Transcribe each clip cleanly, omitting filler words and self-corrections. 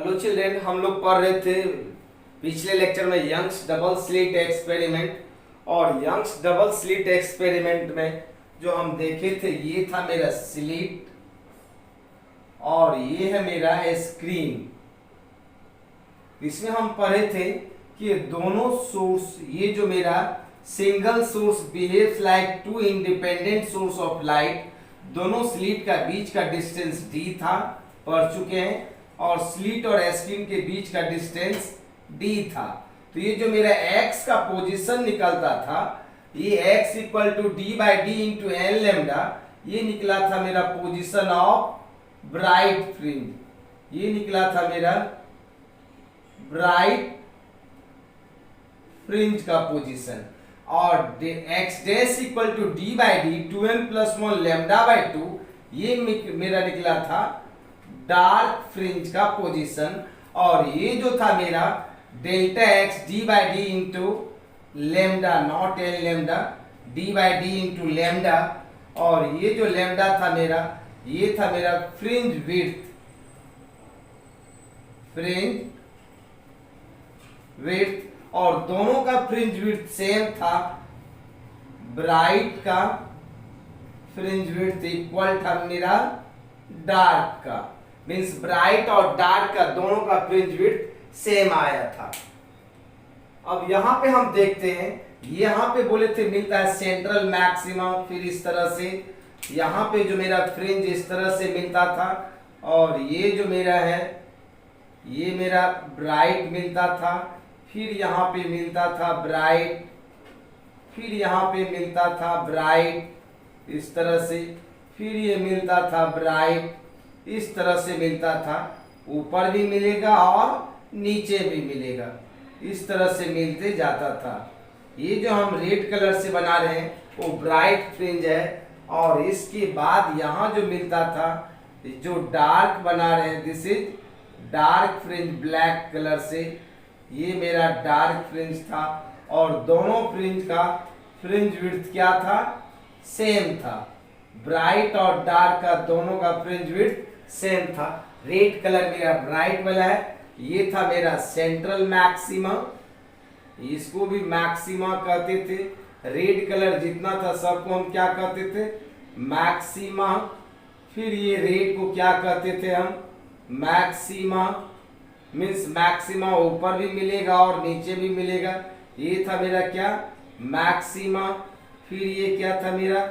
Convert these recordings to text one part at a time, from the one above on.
Hello children, हम लोग पढ़ रहे थे पिछले लेक्चर में यंग्स डबल स्लिट एक्सपेरिमेंट। और यंग्स डबल स्लिट एक्सपेरिमेंट में जो हम देखे थे ये था मेरा स्लिट और ये है मेरा स्क्रीन। इसमें हम पढ़े थे कि दोनों सोर्स, ये जो मेरा single source behaves like to independent source of light, दोनों स्लिट का बीच का डिस्टेंस d था, पढ़ चुके हैं। और स्लिट और स्क्रीन के बीच का डिस्टेंस d था। तो ये जो मेरा x का पोजीशन निकलता था, ये x equal to d by D into N lambda, ये निकला था मेरा पोजीशन ऑफ ब्राइट फ्रिंज। ये निकला था मेरा ब्राइट फ्रिंज का पोजीशन। और x dash equal to d by d 2n plus 1 lambda by 2, ये मेरा निकला था डार्क फ्रिंज का पोजीशन। और ये जो था मेरा delta x D by D into lambda, naught L lambda, D by D into lambda. और ये जो लेमडा था मेरा, ये था मेरा फ्रिंज विड्थ, फ्रिंज विड्थ। और दोनों का फ्रिंज विड्थ सेम था। ब्राइट का फ्रिंज विड्थ इक्वल था मेरा डार्क का, मींस ब्राइट और डार्क का दोनों का फ्रिंज विड्थ सेम आया था। अब यहां पे हम देखते हैं, यहां पे बोले थे मिलता है सेंट्रल मैक्सिमा, फिर इस तरह से यहां पे जो मेरा फ्रिंज इस तरह से मिलता था। और ये जो मेरा है, ये मेरा ब्राइट मिलता था, फिर यहाँ पे मिलता था ब्राइट, फिर यहाँ पे मिलता था ब्राइट इस तरह से, फिर ये मिलता था ब्राइट इस तरह से मिलता था। ऊपर भी मिलेगा और नीचे भी मिलेगा, इस तरह से मिलते जाता था। ये जो हम रेड कलर से बना रहे हैं वो ब्राइट फ्रिंज है। और इसके बाद यहाँ जो मिलता था, जो डार्क बना रहे हैं, this is dark fringe black colour से, ये मेरा डार्क फ्रिंज था। और दोनों फ्रिंज का फ्रिंज विड्थ क्या था, सेम था। ब्राइट और डार्क का दोनों का फ्रिंज विड्थ सेम था। रेड कलर मेरा ब्राइट वाला है, ये था मेरा सेंट्रल मैक्सिमा, इसको भी मैक्सिमा कहते थे। रेड कलर जितना था सबको हम क्या कहते थे, मैक्सिमा। फिर ये रेड को क्या कहते थे हम, मैक्सिमा, मीन्स मैक्सिमा ऊपर भी मिलेगा और नीचे भी मिलेगा। ये था मेरा क्या, मैक्सिमा। फिर ये क्या था मेरा,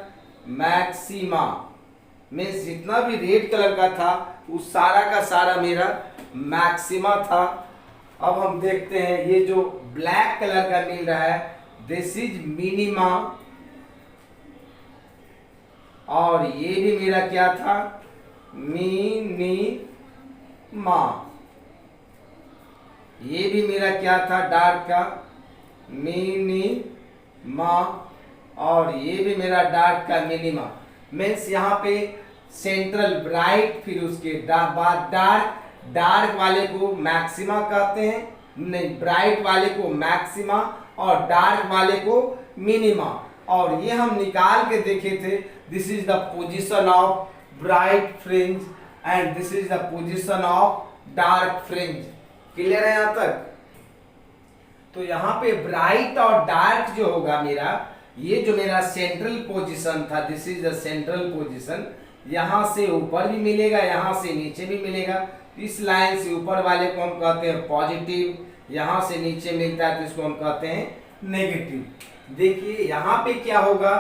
मैक्सिमा, मीन्स जितना भी रेड कलर का था उस सारा का सारा मेरा मैक्सिमा था। अब हम देखते हैं ये जो ब्लैक कलर का मिल रहा है, दिस इज मिनिमा। और ये भी मेरा क्या था, मिनिमा। ये भी मेरा क्या था, डार्क का मिनिमा। और ये भी मेरा डार्क का मिनिमा। मीन्स यहाँ पे सेंट्रल ब्राइट, फिर उसके बाद डार्क, डार्क वाले को मैक्सिमा कहते हैं, नहीं ब्राइट वाले को मैक्सिमा और डार्क वाले को मिनिमा। और ये हम निकाल के देखे थे, this is the position of bright fringe and this is the position of dark fringe. Clear है यहाँ तक? तो यहाँ पे ब्राइट और डार्क जो होगा मेरा, ये जो मेरा सेंट्रल पोजीशन था, this is the central position. यहाँ से ऊपर भी मिलेगा, यहाँ से नीचे भी मिलेगा। इस लाइन से ऊपर वाले को हम कहते हैं पॉजिटिव, यहाँ से नीचे मिलता है तो इसको हम कहते हैं नेगेटिव। देखिए यहाँ पे क्या होगा,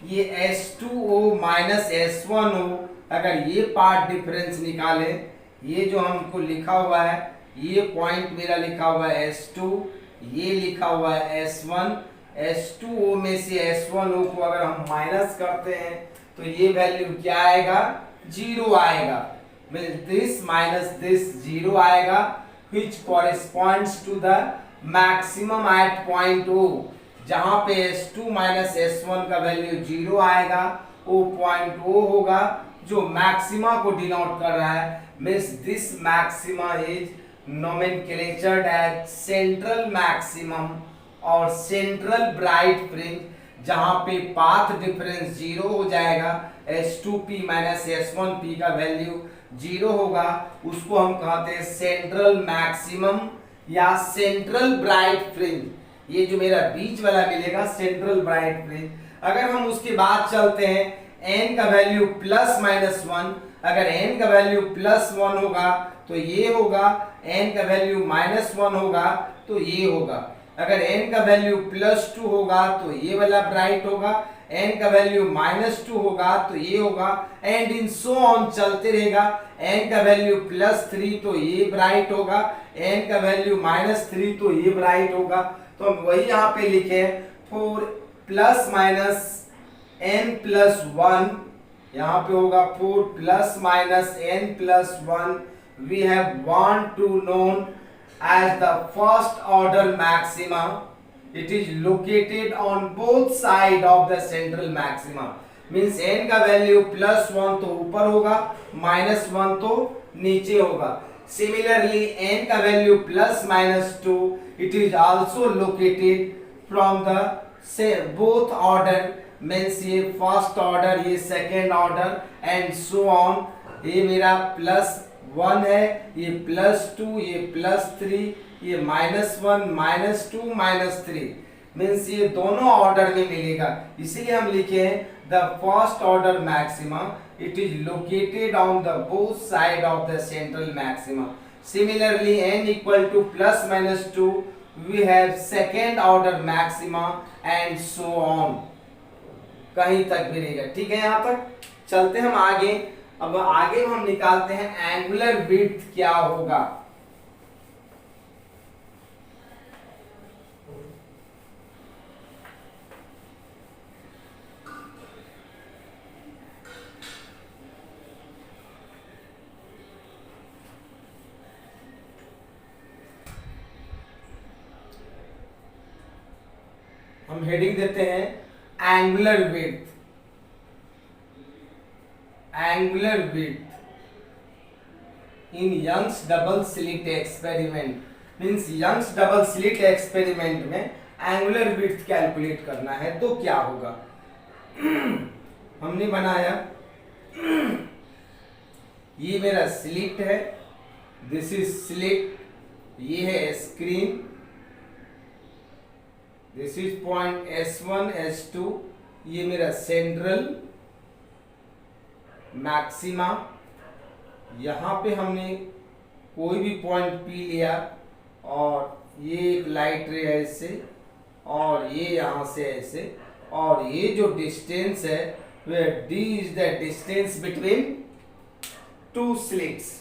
ये S2O माइनस S1O, अगर ये पार्ट डिफरेंस निकाले, ये जो हमको लिखा हुआ है, ये पॉइंट मेरा लिखा हुआ है S2, ये लिखा हुआ है S1। S2O में से S1O को अगर हम माइनस करते हैं तो ये वैल्यू क्या आएगा, 0 आएगा। दिस माइनस दिस 0 आएगा, which corresponds to the maximum at point O। जहां पे S2 माइनस S1 का वैल्यू 0 आएगा, वो पॉइंट O होगा जो मैक्सिमा को डिनोट कर रहा है। Means this maxima is nomenclatured as central maximum और सेंट्रल ब्राइट फ्रिंज, जहां पे पाथ डिफरेंस 0 हो जाएगा। S2P माइनस S1P का वैल्यू जीरो होगा उसको हम कहते हैं सेंट्रल मैक्सिमम या सेंट्रल ब्राइट फ्रिंज। ये जो मेरा बीच वाला मिलेगा सेंट्रल ब्राइट फ्रिंज। अगर हम उसके बाद चलते हैं n का वैल्यू प्लस माइनस वन, अगर n का वैल्यू प्लस वन होगा तो ये होगा, n का वैल्यू माइनस वन होगा तो ये होगा। अगर n का वैल्यू प्लस टू होगा तो ये वाला ब्राइट होगा, n का वैल्यू माइनस टू होगा तो ये होगा, एंड इन सो ऑन चलते रहेगा। n का वैल्यू प्लस थ्री तो ये ब्राइट होगा, n का वैल्यू माइनस थ्री तो ये ब्राइट होगा। तो हम वही यहाँ पे लिखे four plus minus n plus one, यहाँ पे होगा four plus minus n plus one. We have one two known as the first order maxima. It is located on both side of the central maxima. Means n का value plus one तो ऊपर होगा, minus one तो नीचे होगा। Similarly n का value plus minus to, it is also located from the say both order, means ये first order ये second order and so on. ये मेरा प्लस वन है, ये प्लस टू, ये प्लस थ्री, ये minus one, minus two, minus three, means ये दोनों ऑर्डर में मिलेगा। इसीलिए हम लिखे हैं the first order maxima, it is located on the both side of the central maxima. Similarly n equal to plus minus two, we have second order maxima and so on, कहीं तक भी रहेगा। ठीक है, यहाँ तक चलते हम आगे। अब आगे हम निकालते हैं एंगुलर विड्थ क्या होगा। हम हेडिंग देते हैं angular width. Angular width in Young's double slit experiment, means Young's double slit experiment में एंगुलर विड्थ कैलकुलेट करना है तो क्या होगा। हमने बनाया, ये मेरा स्लिट है, दिस इज स्लिट, ये है screen, this is point S1 S2, ये मेरा सेंट्रल मैक्सिमा। यहाँ पे हमने कोई भी पॉइंट P लिया और ये एक लाइट रे है ऐसे, और ये यहाँ से ऐसे, और ये जो डिस्टेंस है वह D is the distance between two slits.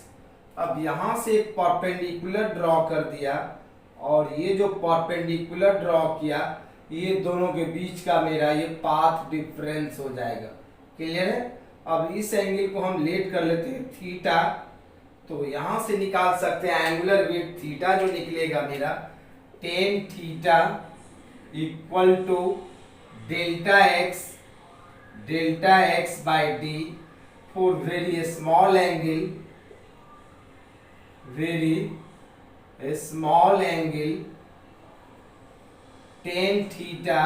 अब यहाँ से एक परपेंडिकुलर ड्रॉ कर दिया, और ये जो परपेंडिकुलर ड्रॉ किया, ये दोनों के बीच का मेरा ये पाथ डिफरेंस हो जाएगा। क्लियर है। अब इस एंगल को हम लेट कर लेते हैं थीटा, तो यहां से निकाल सकते हैं एंगुलर विड्थ थीटा जो निकलेगा मेरा tan theta equal to delta x by d for very small angle, very small angle tan theta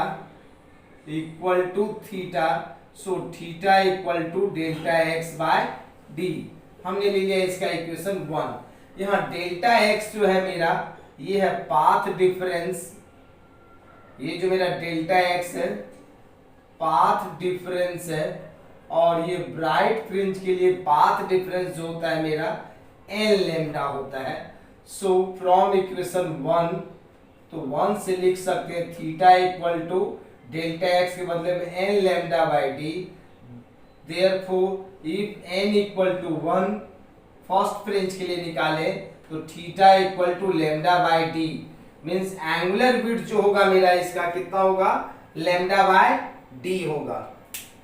equal to theta, so theta equal to delta x by d. हमने ले लिया इसका equation one. यहाँ delta x जो है मेरा, ये है पाथ डिफरेंस, ये जो मेरा डेल्टा एक्स है पाथ डिफरेंस है, और ये ब्राइट फ्रिंज के लिए पाथ डिफरेंस जो होता है मेरा n लैम्डा होता है। सो फ्रॉम इक्वेशन वन, तो वन से लिख सकते हैं theta equal to delta x के बदले में n lambda by d. Therefore if n equal to one, first fringe के लिए निकाले तो theta equal to lambda by d, means angular width जो होगा मेरा इसका कितना होगा, लैम्डा बाय डी होगा।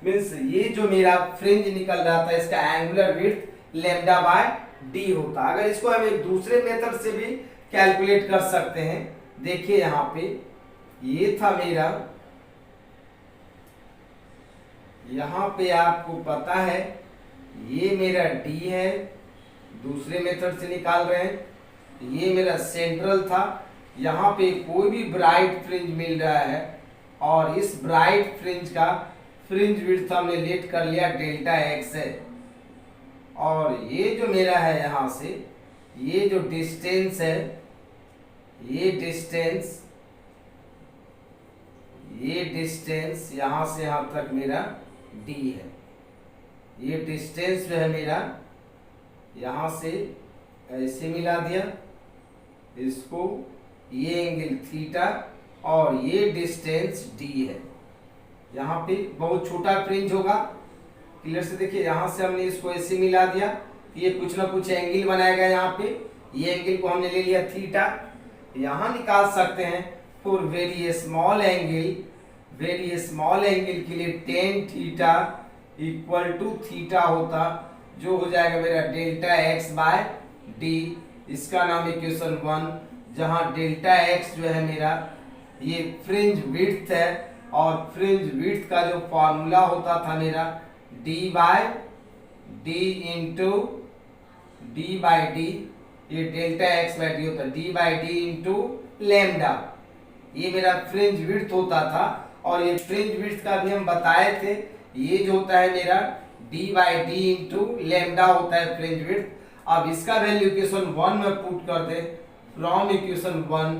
मींस ये जो मेरा फ्रिंज निकल रहा था इसका angular width lambda by D होता। अगर इसको हम एक दूसरे मेथड से भी कैलकुलेट कर सकते हैं। देखिए यहाँ पे ये था मेरा, यहाँ पे आपको पता है ये मेरा D है, दूसरे मेथड से निकाल रहे हैं। ये मेरा सेंट्रल था, यहाँ पे कोई भी ब्राइट फ्रिंज मिल रहा है, और इस ब्राइट फ्रिंज का फ्रिंज विड्थ हमने लेट कर लिया डेल्टा एक्स है। और ये जो मेरा है यहाँ से, ये जो डिस्टेंस है, ये डिस्टेंस यहाँ से यहाँ तक मेरा d है। ये डिस्टेंस जो है मेरा यहाँ से ऐसे मिला दिया इसको, ये एंगल थीटा और ये डिस्टेंस d है। यहाँ पे बहुत छोटा फ्रिंज होगा, क्लियर से देखिए, यहाँ से हमने इसको ऐसे मिला दिया, ये कुछ ना कुछ एंगल बनाएगा यहाँ पे, ये एंगल को हमने ले लिया थीटा। यहाँ निकाल सकते हैं फॉर वेरी स्मॉल एंगल के लिए tan theta equal to theta होता, जो हो जाएगा मेरा डेल्टा एक्स बाय डी। इसका नाम इक्वेशन 1, जहाँ डेल्टा एक्स जो है मेरा ये फ्रिंज विड्थ है, और फ्रिंज विड्थ का जो फॉर्मूला होता था मेरा d by d into d by d, ये डेल्टा एक्स बाई डी होता है, d by D into lambda, ये मेरा फ्रिंज विड्थ होता था। और ये फ्रिंज विड्थ का भी हम बताए थे, ये जो होता है मेरा d by D into lambda होता है फ्रिंज विड्थ। अब इसका वैल्यू इक्वेशन 1 में पुट कर दे, from equation 1,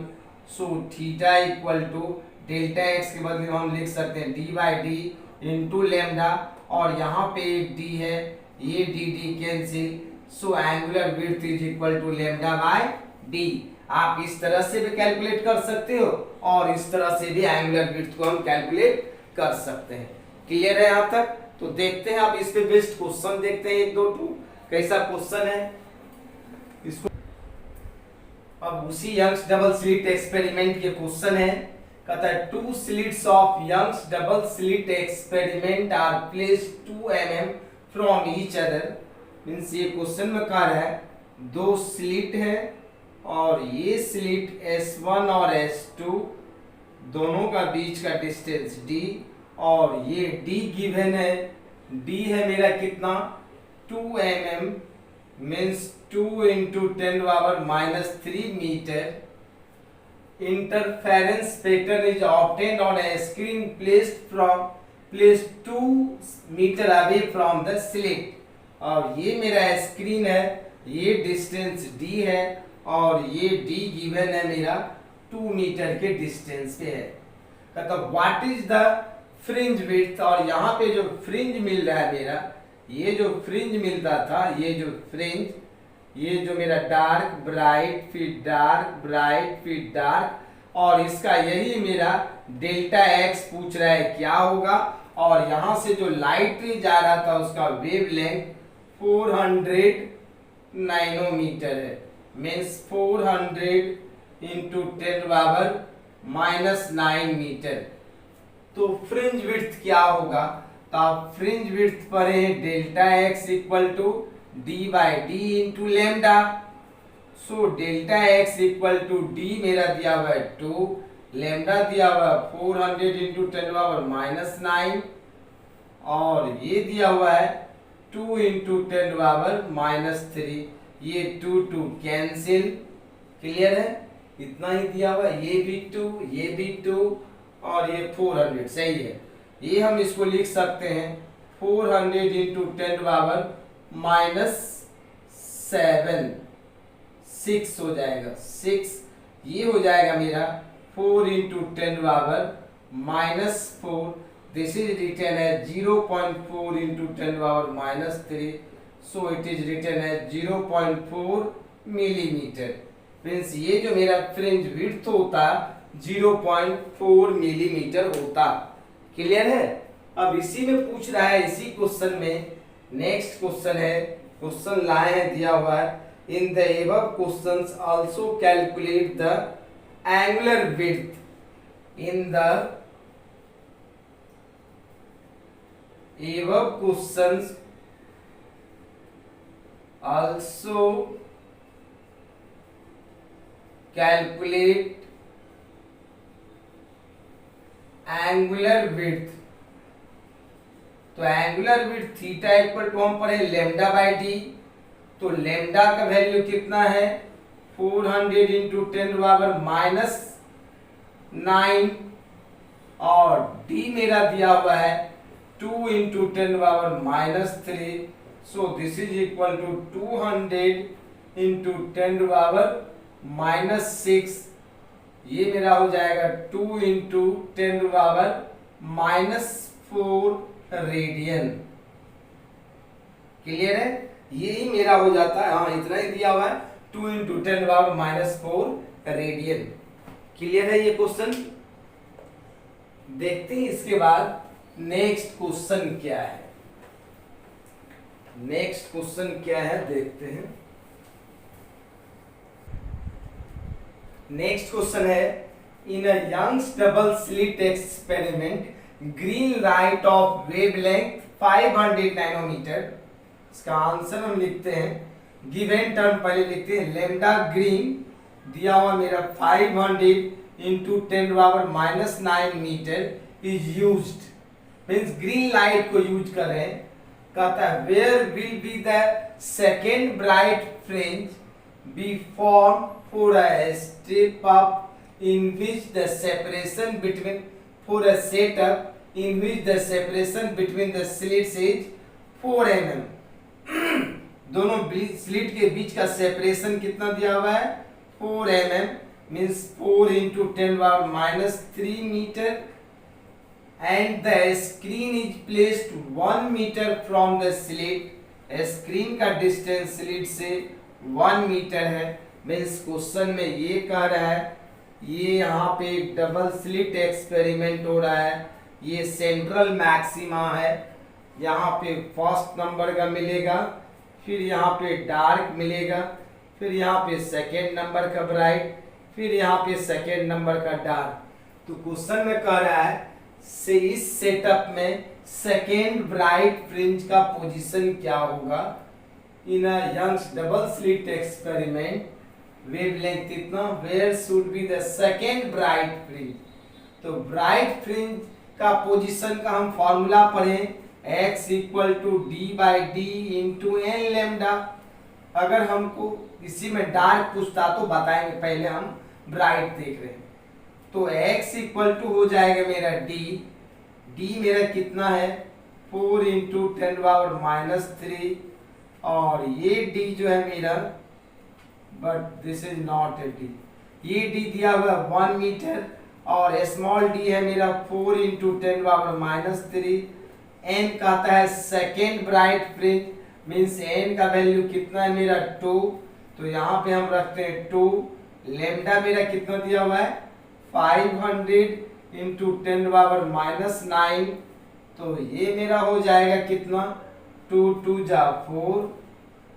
so theta equal to delta x के बदले हम लिख सकते हैं d by D into lambda, और यहाँ पे एक d है, ये D cancel, so angular width is equal to lambda by D. आप इस तरह से भी कैलकुलेट कर सकते हो और इस तरह से भी एंगुलर विड्थ को हम कैलकुलेट कर सकते हैं। क्लियर है यहाँ तक? तो देखते हैं आप इस पे बेस्ड क्वेश्चन देखते हैं, 1 2 2 कैसा क्वेश्चन है इसको। अब उसी यंग्स डबल स्लिट एक्सपेरिमेंट के क्वेश्चन है, कहता है 2 slits of Young's double slit experiment are placed 2 mm from each other। Means ये क्वेश्चन में कह रहा है 2 स्लिट है और ये स्लिट S1 और S2 दोनों का बीच का डिस्टेंस d, और ये d गिवन है, d है मेरा कितना 2 mm, means 2 into 10⁻³ metre. Interference pattern is obtained on a screen placed 2 meter away from the slit। और ये मेरा स्क्रीन है, ये डिस्टेंस d है और ये d गिवन है मेरा 2 मीटर के डिस्टेंस पे है। कहता what is the fringe width, और यहाँ पे जो फ्रिंज मिल रहा है मेरा, ये जो फ्रिंज मिलता था, ये जो फ्रिंज, ये जो मेरा डार्क ब्राइट फिर डार्क ब्राइट फिर डार्क, और इसका यही मेरा डेल्टा एक्स पूछ रहा है क्या होगा। और यहाँ से जो लाइट रे जा रहा था उसका वेवलेंथ 400 नैनोमीटर है, मीन्स 400 इंटू 10⁻⁹ मीटर। तो फ्रिंज विड्थ क्या होगा, तो आप फ्रिंज विड्थ पढ़े हैं delta x equal to d by D into lambda. So delta x equal to d मेरा दिया हुआ है 2, लैम्डा दिया हुआ है 400 इंटू 10⁻⁹, और ये दिया हुआ है 2 इंटू 10⁻⁻3, ये 2 2 कैंसिल। क्लियर है? इतना ही दिया हुआ है, ये भी 2 ये भी 2 और ये 400, सही है। ये हम इसको लिख सकते हैं 400 इंटू 10⁻⁷, 6 हो जाएगा, 6 ये हो जाएगा मेरा 4 into 10⁻⁴, this is written as 0.4 into 10⁻⁻3, so it is written as 0.4 millimetre. Means ये जो मेरा फ्रिंज विड्थ होता 0.4 मिलीमीटर होता। क्लियर है? अब इसी में पूछ रहा है, इसी क्वेश्चन में नेक्स्ट क्वेश्चन है, क्वेश्चन लाए हैं दिया हुआ है, in the above questions also calculate the angular width. In the above questions also calculate angular width. तो angular width theta equal to हम पढ़े लैम्डा बाई डी, तो लैम्डा का वैल्यू कितना है 400 इंटू 10⁻⁹, और डी मेरा दिया हुआ है 2 into 10⁻⁻3, so this is equal to 200 into 10⁻⁻6, ये मेरा हो जाएगा 2 इंटू 10⁻⁻4 रेडियन। क्लियर है? यही मेरा हो जाता है, हाँ इतना ही दिया हुआ है, 2 इंटू 10⁻⁻4 रेडियन। क्लियर है ये क्वेश्चन? देखते हैं इसके बाद नेक्स्ट क्वेश्चन क्या है। नेक्स्ट क्वेश्चन क्या है देखते हैं। नेक्स्ट क्वेश्चन है, in a Young's double slit experiment green light of wavelength 500 nanometre. इसका आंसर हम लिखते हैं, गिवन टर्म पहले लिखते हैं, लेमडा ग्रीन दिया हुआ मेरा 500 into 10⁻⁻9 metre is used, means green light को यूज कर रहे हैं। कहता है where will be the second bright fringe be form for a step up in which the separation between for a setup in which the separation between the slits is 4 mm। दोनों slit के बीच का separation कितना दिया हुआ है? 4 mm, means 4 into 10⁻³ metre, and the screen is placed 1 metre from the slit. Screen का distance slit से 1 मीटर है। मीन्स क्वेश्चन में ये कह रहा है, ये यहाँ पे एक डबल स्लिट एक्सपेरिमेंट हो रहा है, ये सेंट्रल मैक्सिमा है, यहाँ पे फर्स्ट नंबर का मिलेगा, फिर यहाँ पे डार्क मिलेगा, फिर यहाँ पे सेकेंड नंबर का ब्राइट, फिर यहाँ पे सेकेंड नंबर का डार्क। तो क्वेश्चन में कह रहा है से इस सेटअप में सेकेंड ब्राइट फ्रिंज का पोजीशन क्या होगा in a Young's double slit experiment wavelength इतना, where should be the second bright fringe. तो ब्राइट फ्रिंज का पोजीशन का हम फॉर्मूला पढ़ें, x equal to d/d into N lambda. अगर हमको इसी में डार्क पूछता तो बताएंगे, पहले हम ब्राइट देख रहे हैं। तो x इक्वल टू हो जाएगा मेरा d मेरा कितना है 4 इंटू 10⁻³ और ये d जो है मेरा, but this is not a d, ये d दिया हुआ 1 मीटर और स्मॉल d है मेरा 4 इंटू 10⁻³ n कहता है second bright fringe, means n का वैल्यू कितना है मेरा 2, तो यहाँ पे हम रखते हैं 2। लेमडा मेरा कितना दिया हुआ है 500 इंटू 10⁻⁹, तो ये मेरा हो जाएगा कितना 2 2 जा 4,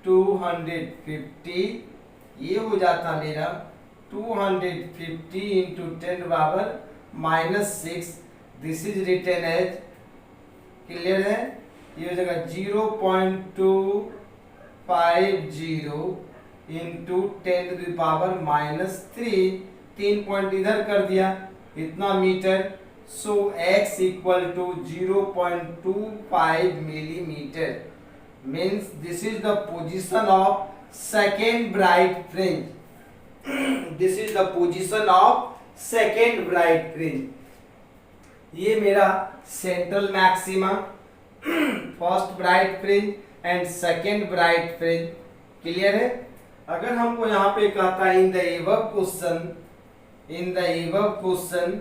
250, ये हो जाता मेरा 250 into 10⁻⁻6। This is written as, clear है, ये हो जाएगा 0.250 इंटू 10⁻⁻3, 3 पॉइंट इधर कर दिया, इतना metre. So x equal to 0.25 millimetre, means this is the position of second bright fringe. This is the position of second bright fringe. ये मेरा central maxima, first bright fringe and second bright fringe. Clear है? अगर हमको यहाँ पे कहता है in the above question, in the above question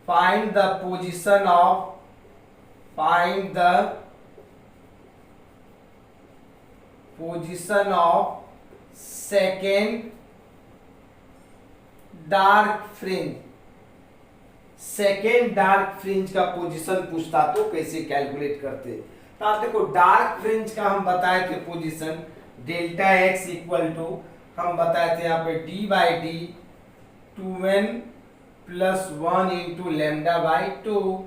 find the position of second dark fringe. Second dark fringe का पोजीशन पूछता तो कैसे कैलकुलेट करते? तो आप देखो डार्क फ्रिंज का हम बताए थे position, delta x equal to हम बताए थे यहाँ पे d/d 2n प्लस 1 इंटू λ/2।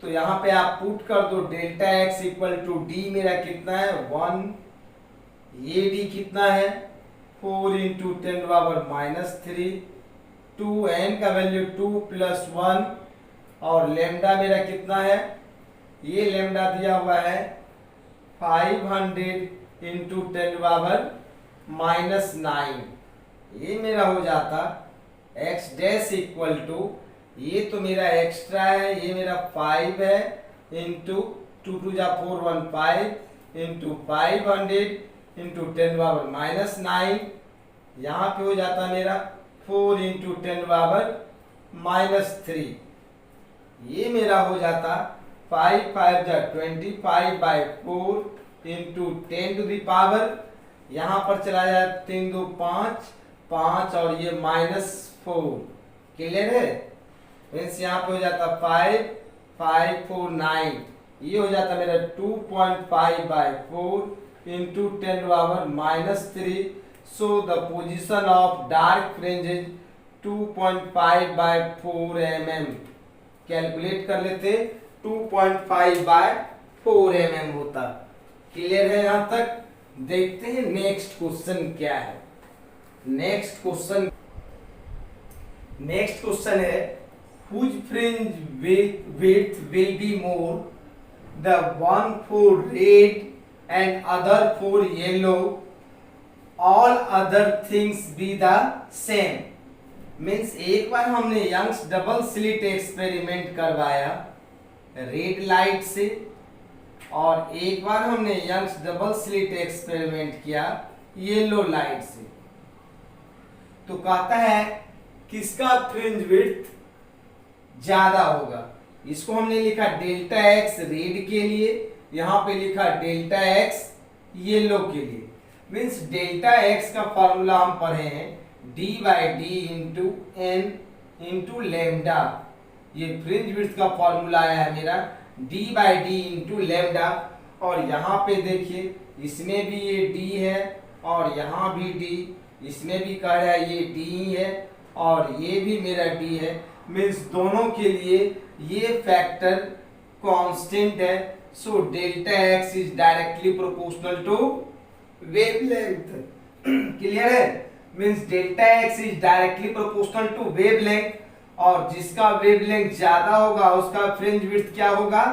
तो यहाँ पे आप पुट कर दो delta x equal to d मेरा कितना है 1, ये d कितना है 4 इंटू 10⁻³ 2n का वैल्यू 2 प्लस 1 और लेमडा मेरा कितना है, ये लेमडा दिया हुआ है 500 इंटू 10⁻⁹, ये मेरा हो जाता एक्स डैश इक्वल टू, ये तो मेरा एक्स्ट्रा है, ये मेरा 5 है, इंटू 2 टू जा 4 1 5 इंटू 500 इंटू 10 पावर माइनस 9, यहाँ पे हो जाता मेरा 4 इंटू 10 पावर माइनस 3, ये मेरा हो जाता 5 5 जा 25/4 इंटू 10 टू दी पावर, यहाँ पर चला जाए 3 2 5 5 और ये -4, क्लियर है। मीन्स यहाँ पे हो जाता 5 5 4 9, ये हो जाता मेरा 2.5/4 into 10 power -3। So the position of dark fringe is 2.5/4 mm। Calculate कर लेते, 2.5/4 mm होता। क्लियर है यहाँ तक। देखते हैं नेक्स्ट क्वेश्चन क्या है। नेक्स्ट क्वेश्चन है whose fringe width will be more, the one for red and other for yellow, all other things be the same। Means एक बार हमने यंग्स डबल स्लिट एक्सपेरिमेंट करवाया रेड लाइट से, और एक बार हमने यंग्स डबल स्लिट एक्सपेरिमेंट किया yellow light से। तो कहता है किसका फ्रिंज विड्थ ज्यादा होगा। इसको हमने लिखा डेल्टा एक्स रेड के लिए, यहां पे लिखा डेल्टा एक्स येलो के लिए। मीन्स डेल्टा एक्स का फॉर्मूला हम पढ़े हैं d/d into n into lambda. ये फ्रिंज विड्थ का फॉर्मूला आया है मेरा d/d इंटू लेमडा। और यहाँ पे देखिए इसमें भी ये d है और यहाँ भी d, इसमें भी कह रहा है ये d ही है और ये भी मेरा d है। मीन्स दोनों के लिए ये फैक्टर कांस्टेंट है। So delta x is directly proportional to wavelength. Clear है। Means delta x is directly proportional to wavelength, और जिसका वेवलेंथ ज्यादा होगा उसका फ्रिंज विड्थ क्या होगा,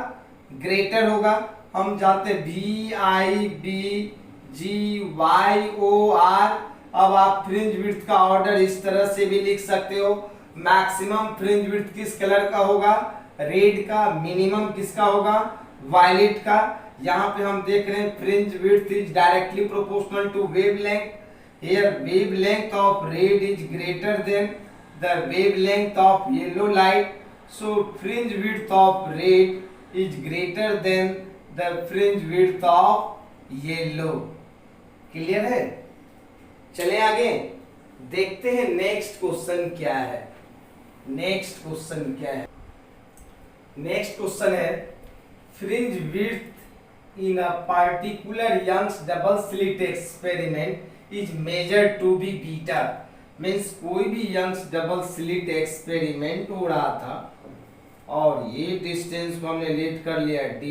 ग्रेटर होगा। हम जानते हैं VIBGYOR। अब आप फ्रिंज विड्थ का ऑर्डर इस तरह से भी लिख सकते हो। मैक्सिमम फ्रिंज विड्थ किस कलर का होगा, रेड का। मिनिमम किसका होगा, वायलेट का। यहाँ पे हम देख रहे हैं fringe width is directly proportional to wavelength. Here wavelength of red is greater than the wavelength of yellow light, so fringe width of red is greater than the fringe width of yellow. Clear है। चले आगे देखते हैं next question क्या है। Next question है fringe width in a particular Young's double slit experiment is measured to be beta. Means कोई भी यंग्स डबल स्लिट एक्सपेरिमेंट हो रहा था और ये डिस्टेंस को हमने लेट कर लिया d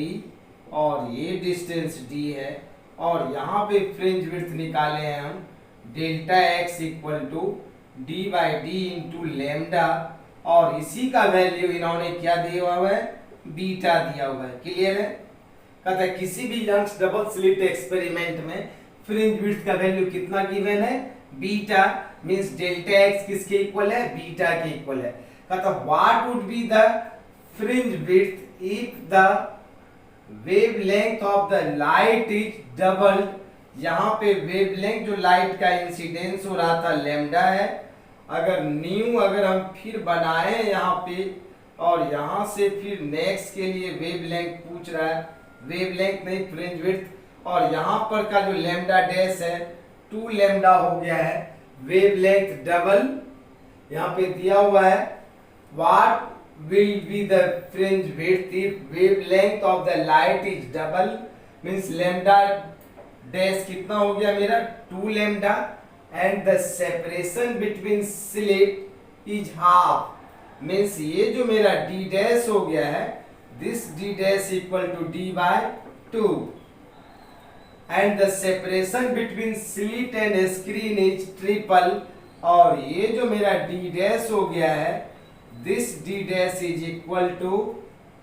और ये डिस्टेंस d है, और यहाँ पे फ्रिंज विड्थ निकाले हैं हम delta x equal to d/d into lambda, और इसी का वैल्यू इन्होंने क्या दिया हुआ है, बीटा दिया हुआ है। क्लियर है। कहता है किसी भी यंग्स डबल स्लिट एक्सपेरिमेंट में फ्रिंज विड्थ का वैल्यू कितना गिवन है, बीटा। मींस डेल्टा एक्स किसके इक्वल है, बीटा के इक्वल है। कहता what would be the fringe width if the wavelength of the light is doubled. यहाँ पे वेवलेंथ जो लाइट का इंसिडेंस हो रहा था लेमडा है, अगर न्यू अगर हम फिर बनाए यहाँ पे और यहाँ से फिर नेक्स्ट के लिए वेवलेंथ पूछ रहा है, वेवलेंथ नहीं फ्रिंज विड्थ, और यहाँ पर का जो लेमडा डैश है 2 लेमडा हो गया है, वेवलेंथ डबल यहाँ पे दिया हुआ है। What will be the fringe width if wavelength of the light is double. Means lambda dash कितना हो गया मेरा 2 lambda, and the separation between slit is half. Means ये जो मेरा d डैश हो गया है, this d dash equal to d/2, and the separation between slit and screen is triple, और ये जो मेरा d डैश हो गया है, this d dash is equal to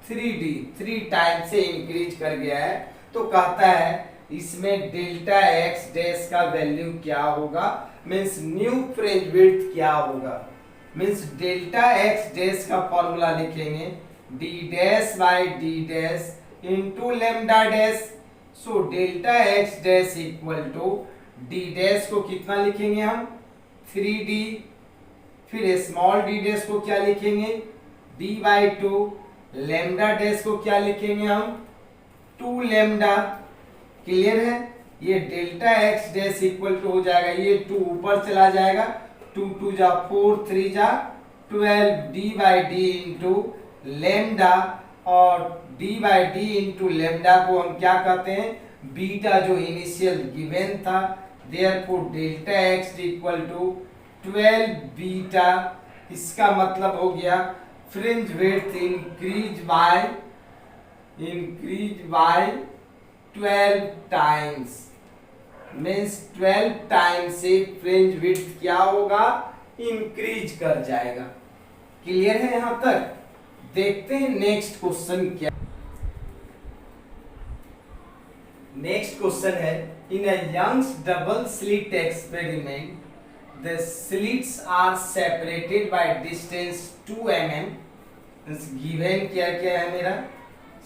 3d, 3 time से इंक्रीज कर गया है। तो कहता है इसमें डेल्टा एक्स डैश का वैल्यू क्या होगा, मींस न्यू फ्रिंज विड्थ क्या होगा। मीन्स डेल्टा एक्स डैश का फॉर्मूला लिखेंगे d dash by d dash into lambda dash. So delta x dash equal to d dash को कितना लिखेंगे हम 3d, फिर स्मॉल डी डैश को क्या लिखेंगे d by two, lambda dash को क्या लिखेंगे हम 2 लेमडा। क्लियर है? ये delta x dash equal to हो जाएगा, ये 2 ऊपर चला जाएगा, 2 2 जा 4 3 जा 12 D by D into lambda, और D by D into lambda को हम क्या कहते हैं बीटा, जो इनिशियल गिवन था। Therefore delta x equal to 12 beta. इसका मतलब हो गया fringe width increase by 12 times, means 12 times से फ्रिंज विड्थ क्या होगा इंक्रीज कर जाएगा। क्लियर है यहां तक? देखते हैं नेक्स्ट क्वेश्चन क्या। नेक्स्ट क्वेश्चन है in a Young's double slit experiment the slits are separated by distance 2 mm। Given क्या क्या है मेरा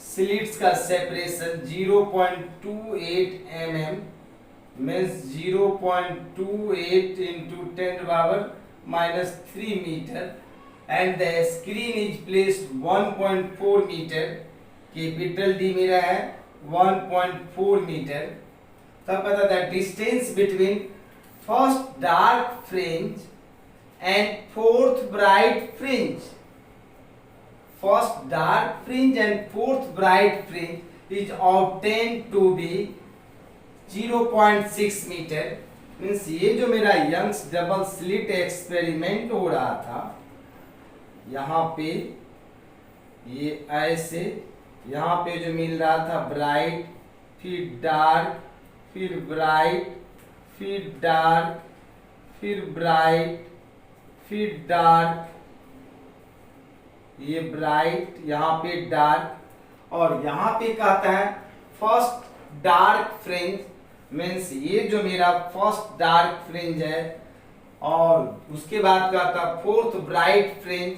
स्लिट्स का सेपरेशन 0.28 mm, मीन्स 0.28 into 10⁻³ metre, and the screen is placed 1.4 metre. Capital D मेरा है 1.4 मीटर। तब पता था distance between first dark fringe and fourth bright fringe. First dark fringe and fourth bright fringe is obtained to be 0.6 metre. Means ये जो मेरा Young's double slit experiment हो रहा था, यहाँ पे ये ऐसे, यहाँ पे जो मिल रहा था ब्राइट, फिर डार्क, फिर ब्राइट, फिर डार्क, फिर ब्राइट, फिर डार्क, ये ब्राइट, यहाँ पे डार्क, और यहाँ पे कहता है फर्स्ट डार्क फ्रिंज। मीन्स ये जो मेरा फर्स्ट डार्क फ्रिंज है, और उसके बाद कहता है फोर्थ ब्राइट फ्रिंज।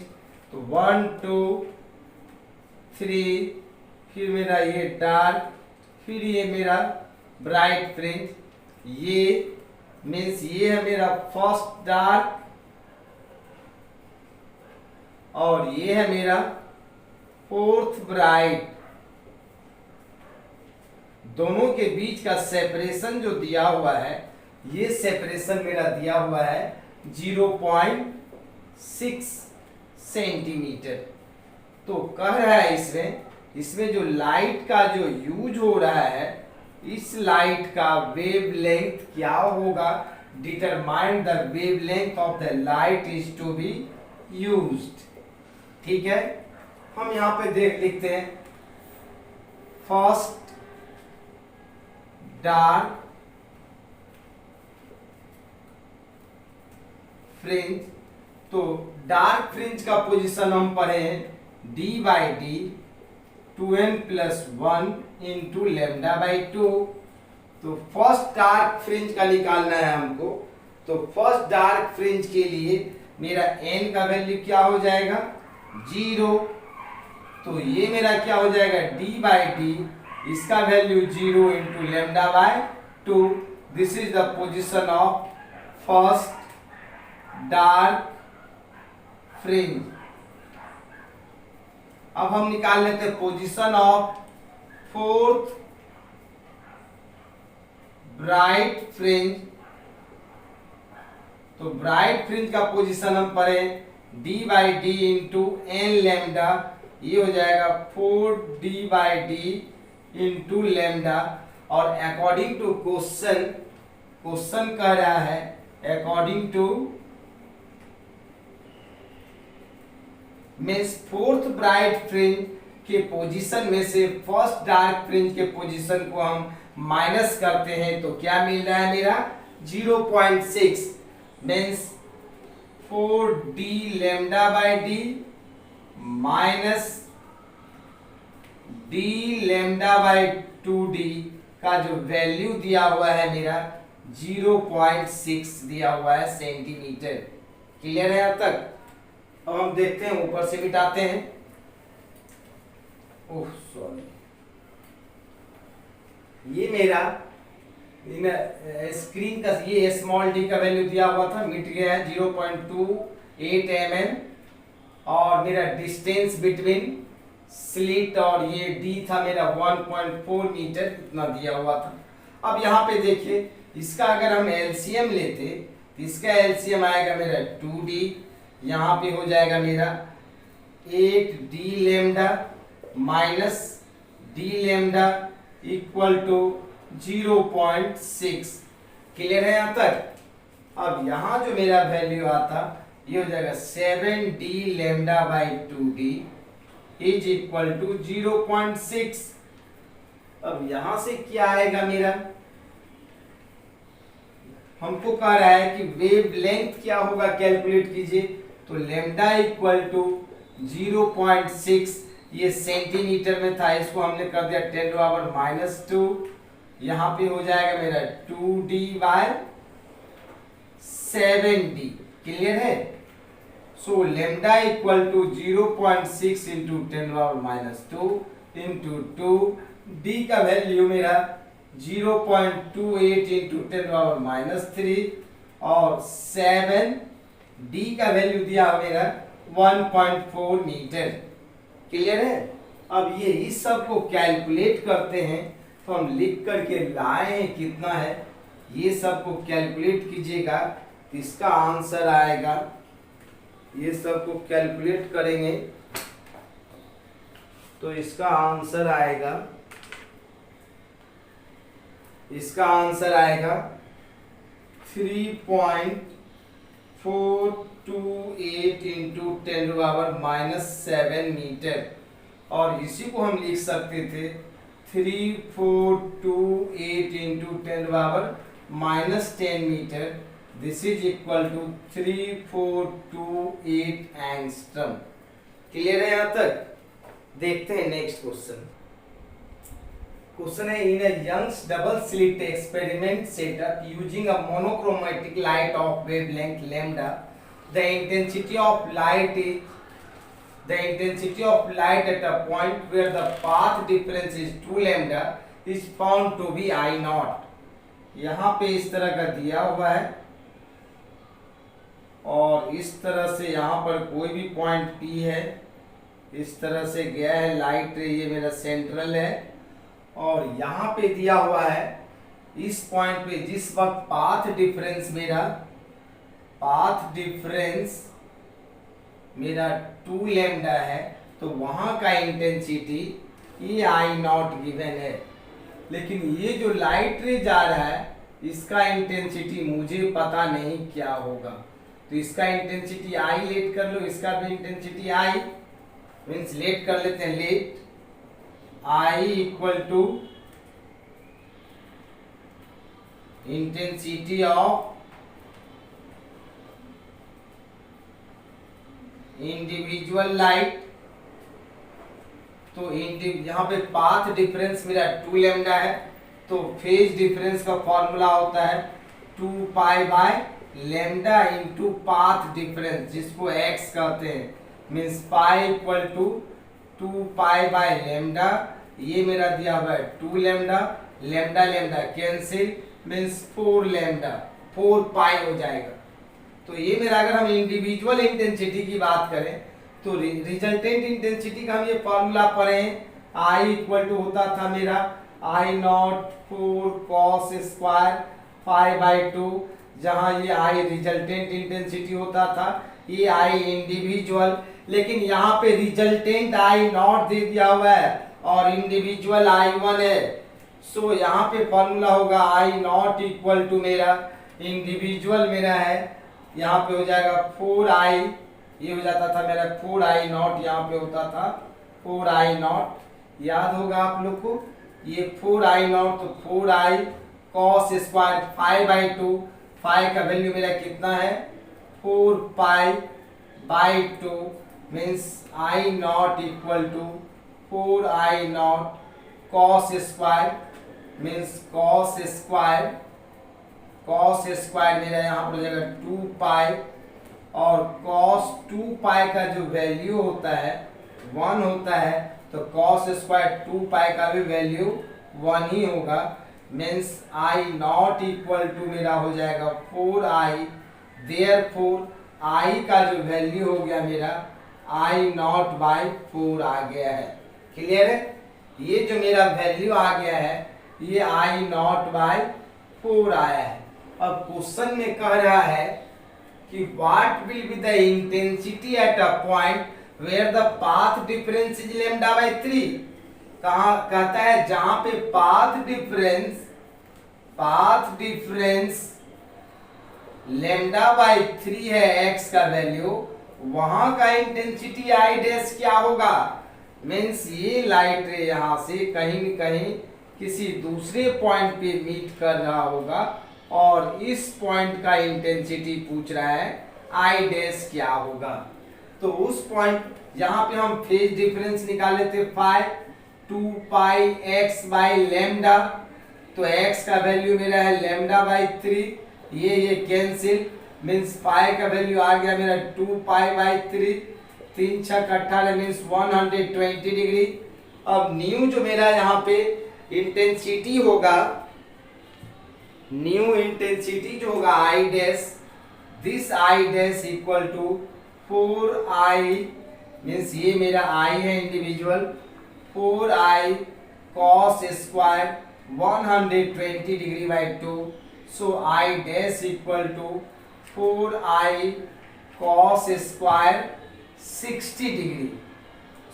तो 1 2 3, फिर मेरा ये डार्क, फिर ये मेरा ब्राइट फ्रिंज। ये मीन्स ये है मेरा फर्स्ट डार्क, और ये है मेरा फोर्थ ब्राइट। दोनों के बीच का सेपरेशन जो दिया हुआ है, ये सेपरेशन मेरा दिया हुआ है 0.6 सेंटीमीटर। तो कह रहा है इसमें जो लाइट का जो यूज हो रहा है, इस लाइट का वेवलेंथ क्या होगा, determine the wavelength of the light is to be used. ठीक है, हम यहां पे लिखते हैं फर्स्ट डार्क फ्रिंज। तो डार्क फ्रिंज का पोजीशन हम पढ़े हैं d by D 2n+1 into lambda by 2। तो फर्स्ट डार्क फ्रिंज का निकालना है हमको। तो फर्स्ट डार्क फ्रिंज के लिए मेरा n का वैल्यू क्या हो जाएगा 0। तो ये मेरा क्या हो जाएगा d बाई डी, इसका value 0 into lambda by 2। This is the position of first dark fringe. अब हम निकाल लेते हैं position of fourth bright fringe. तो ब्राइट फ्रिंज का पोजीशन हम पढ़े d by D into N lambda, ये हो जाएगा 4d by D into lambda. और अकॉर्डिंग टू क्वेश्चन कह रहा है according to means fourth bright fringe के पोजीशन में से फर्स्ट डार्क फ्रिंज के पोजीशन को हम माइनस करते हैं, तो क्या मिल रहा है मेरा 0.6 means 4d lambda by D minus d lambda by 2d का जो वैल्यू दिया हुआ है मेरा 0.6 दिया हुआ है सेंटीमीटर। क्लियर है अब तक? अब हम देखते हैं, ऊपर से मिटाते हैं। ओह सॉरी, ये मेरा स्क्रीन का ये स्मॉल डी का वैल्यू दिया हुआ था, मिट गया है 0.28 mm, और मेरा डिस्टेंस बिटवीन स्लिट और ये डी था मेरा 1.4 मीटर, इतना दिया हुआ था। अब यहाँ पे देखिए, इसका अगर हम एलसीएम लेते तो इसका एलसीएम आएगा मेरा 2d, यहाँ पे हो जाएगा मेरा 8d lambda minus d lambda equal to 0.6। Clear है यहाँ तक? अब यहाँ जो मेरा वैल्यू आता ये हो जाएगा 7d lambda by 2d is equal to 0.6। अब यहां से क्या आएगा मेरा, हमको कह रहा है कि वेव लेंथ क्या होगा, कैलकुलेट कीजिए। तो लेमडा इक्वल टू 0.6, ये सेंटीमीटर में था, इसको हमने कर दिया 10⁻⁻²। यहाँ पे हो जाएगा मेरा 2d बाय 7d। क्लियर है? So lambda equal to 0.6 into 10⁻² into 2, D का वैल्यू मेरा 0.28 इंटू 10⁻³ और 7 डी का वैल्यू दिया मेरा 1.4 मीटर। क्लियर है? अब ये इस सब को कैलकुलेट करते हैं, तो हम लिख करके लाए हैं कितना है, ये सब को कैलकुलेट कीजिएगा तो इसका आंसर आएगा, ये सब को कैलकुलेट करेंगे तो इसका आंसर आएगा, इसका आंसर आएगा 3.428 इंटू 10⁻⁻7 मीटर, और इसी को हम लिख सकते थे 3428 into 10⁻⁻10 metre. This is equal to 3428 angstrom. Clear है यहाँ तक? देखते हैं नेक्स्ट क्वेश्चन। क्वेश्चन है, in a Young's double slit experiment setup using a monochromatic light of wavelength lambda, the intensity of light at a point where the path difference is 2 lambda is found to be I naught। यहाँ पे इस तरह का दिया हुआ है और इस तरह से यहाँ पर कोई भी पॉइंट P है, इस तरह से गया है लाइट, ये मेरा सेंट्रल है, और यहाँ पे दिया हुआ है इस पॉइंट पे जिस वक्त पाथ डिफरेंस मेरा 2 लैम्डा है, तो वहां का इंटेंसिटी ये आई नॉट गिवन है। लेकिन ये जो लाइट रे जा रहा है इसका इंटेंसिटी मुझे पता नहीं क्या होगा, तो इसका इंटेंसिटी आई लेट कर लो, इसका भी इंटेंसिटी आई मीन्स लेट कर लेते हैं, let I equal to intensity of individual light. तो यहाँ पे पाथ डिफरेंस मेरा 2 लैम्डा है, तो फेज डिफरेंस का फॉर्मूला होता है 2 pi by lambda into path difference, जिसको x कहते हैं, means pi equal to 2 pi by lambda, ये मेरा दिया हुआ है 2 lambda, lambda lambda cancel means 4 lambda, 4 pi हो जाएगा। तो ये मेरा, अगर हम इंडिविजुअल इंटेंसिटी की बात करें तो रिजल्टेंट इंटेंसिटी का हम ये फॉर्मूला पढ़े हैं, आई इक्वल टू होता था मेरा आई नॉट 4 कॉस स्क्वायर 5/2, जहां ये आई रिजल्टेंट इंटेंसिटी होता था, ये आई इंडिविजुअल, लेकिन यहाँ पे रिजल्टेंट आई नॉट दे दिया हुआ है और इंडिविजुअल I1 है। सो यहाँ पे फॉर्मूला होगा आई नॉट इक्वल टू मेरा इंडिविजुअल मेरा है, यहाँ पे हो जाएगा 4i, ये हो जाता था मेरा 4i नॉट, यहाँ पे होता था 4i नॉट, याद होगा आप लोग को, ये 4i नॉट, तो 4i cos स्क्वायर 5/2, 5 का वैल्यू मेरा कितना है 4π/2 means i naught equal to 4i naught cos square means cos square मेरा यहाँ पर हो जाएगा 2π और cos 2 पाई का जो वैल्यू होता है 1 होता है, तो cos स्क्वायर 2 पाई का भी वैल्यू 1 ही होगा। Means I naught equal to मेरा हो जाएगा 4i, देयरफॉर आई का जो वैल्यू हो गया मेरा आई नॉट बाई 4 आ गया है। क्लियर है? ये जो मेरा वैल्यू आ गया है ये आई नॉट बाई 4 आया है। अब क्वेश्चन में कह रहा है कि what will be the intensity at a point where the path difference is lambda by 3। कहा कहता है जहां पे पाथ डिफरेंस लैम्डा बाई 3 है एक्स का वैल्यू, वहां का इंटेंसिटी आई डैश क्या होगा। मीन्स ये लाइट रे यहां से कहीं न कहीं किसी दूसरे पॉइंट पे मीट कर रहा होगा और इस पॉइंट का इंटेंसिटी पूछ रहा है आई डैश क्या होगा। तो उस पॉइंट यहाँ पे हम फेज डिफरेंस निकाले थे 2 पाई x बाई लैम्डा, तो x का वैल्यू मेरा है लैम्डा बाई 3, ये कैंसिल, मीन्स पाई का वैल्यू आ गया मेरा 2 पाई बाई 3, 3 6 18 मीन्स 120 डिग्री। अब न्यू जो मेरा यहाँ पे इंटेंसिटी होगा, न्यू इंटेंसिटी जो होगा I dash, this I dash equal to 4i, means ये मेरा आई है individual, 4i cos square 120 degree by 2, so I dash equal to 4i cos square 60 degree,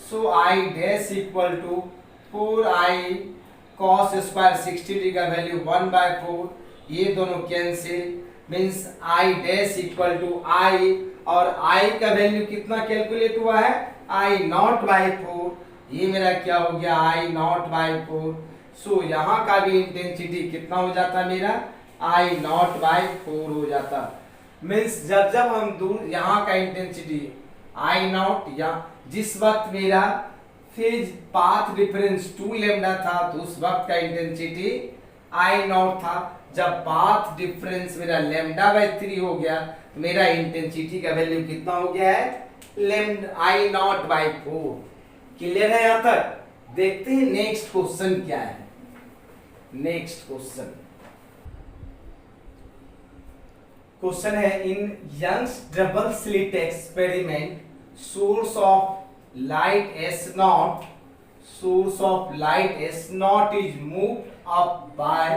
so I dash equal to 4i cos square 60 degree का value 1/4, ये दोनों cancel, means I dash equal to I, और I का value कितना calculate हुआ है आई not by 4, ये मेरा क्या हो गया आई नॉट बाई 4। सो यहाँ का भी इंटेंसिटी कितना हो जाता मेरा आई नॉट बाई 4 हो जाता। मीन्स जब हम दूर यहाँ का इंटेंसिटी आई नॉट, या जिस वक्त मेरा फेज पाथ डिफरेंस 2 लैम्डा था तो उस वक्त का इंटेंसिटी आई नॉट था। जब पाथ डिफरेंस मेरा लैम्डा बाई 3 हो गया तो मेरा इंटेंसिटी का वैल्यू कितना हो गया है lambda I not by 4। Clear है यहाँ तक? देखते हैं नेक्स्ट क्वेश्चन क्या है। नेक्स्ट क्वेश्चन है in Young's double slit experiment source of light S0 is moved up by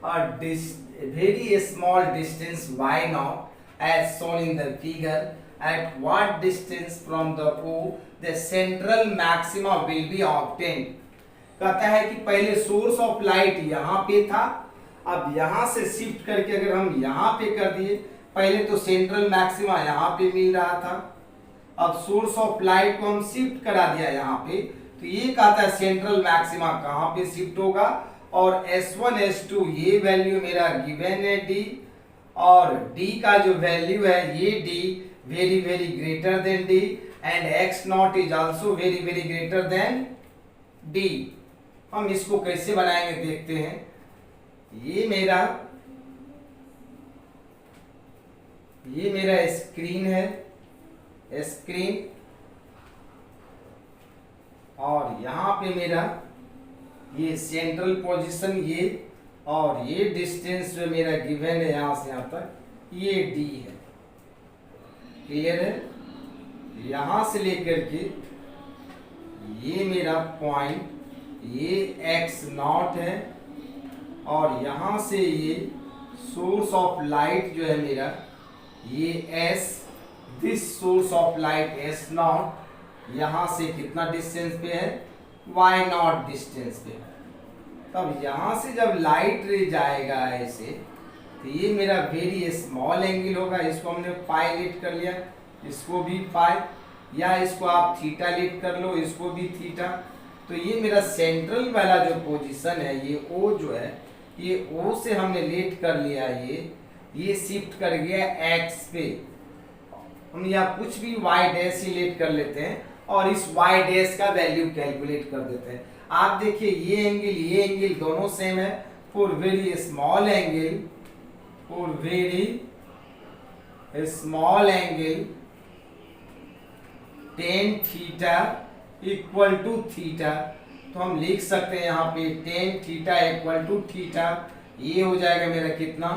a very small distance y0 as shown in the figure. At what distance from the O the central maxima will be obtained? कहता है कि पहले source of light यहाँ पे था, अब यहाँ से शिफ्ट करके अगर हम यहाँ पे कर दिए, पहले तो सेंट्रल मैक्सिमा यहाँ पे मिल रहा था, अब सोर्स ऑफ लाइट को हम शिफ्ट करा दिया यहाँ पे, तो ये कहता है सेंट्रल मैक्सिमा कहाँ पे शिफ्ट होगा, और S1 S2 ये वैल्यू मेरा गिवन है D, और D का जो वैल्यू है ये D very very greater than D, and X0 is also very very greater than D। हम इसको कैसे बनाएंगे देखते हैं। ये मेरा स्क्रीन है, स्क्रीन, और यहाँ पे मेरा ये सेंट्रल पोजीशन ये, और ये डिस्टेंस जो मेरा गिवन है यहाँ से यहाँ तक ये D है। क्लियर है? यहाँ से लेकर के ये मेरा पॉइंट ये x0 है, और यहाँ से ये सोर्स ऑफ लाइट जो है मेरा ये S, this source of light S0 यहाँ से कितना डिस्टेंस पे है y0 डिस्टेंस पे। तब यहाँ से जब लाइट रे जाएगा ऐसे, तो ये मेरा वेरी स्मॉल एंगल होगा, इसको हमने पाई लेट कर लिया, इसको भी पाई, या इसको आप थीटा लेट कर लो, इसको भी थीटा। तो ये मेरा सेंट्रल वाला जो पोजीशन है ये O जो है, ये O से हमने लेट कर लिया, ये शिफ्ट कर गया x पे, हम या कुछ भी y डैश ही लेट कर लेते हैं और इस y डैश का वैल्यू कैलकुलेट कर देते हैं। आप देखिए ये एंगल दोनों सेम है, for very small angle, for very small angle tan theta equal to theta, तो हम लिख सकते हैं यहाँ पे tan theta equal to theta, ये हो जाएगा मेरा कितना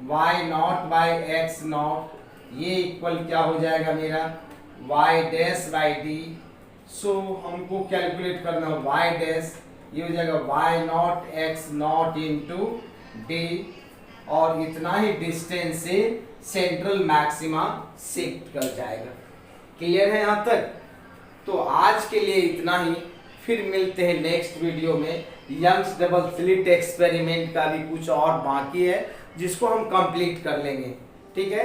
Y naught by X naught, ये इक्वल क्या हो जाएगा मेरा Y dash by D. So हमको कैलकुलेट करना वाई डैश, ये हो जाएगा Y naught X naught into D, और इतना ही डिस्टेंस से सेंट्रल मैक्सिमा शिफ्ट कर जाएगा। क्लियर है यहाँ तक? तो आज के लिए इतना ही, फिर मिलते हैं नेक्स्ट वीडियो में। यंग्स डबल स्लिट एक्सपेरिमेंट का भी कुछ और बाकी है जिसको हम कंप्लीट कर लेंगे। ठीक है।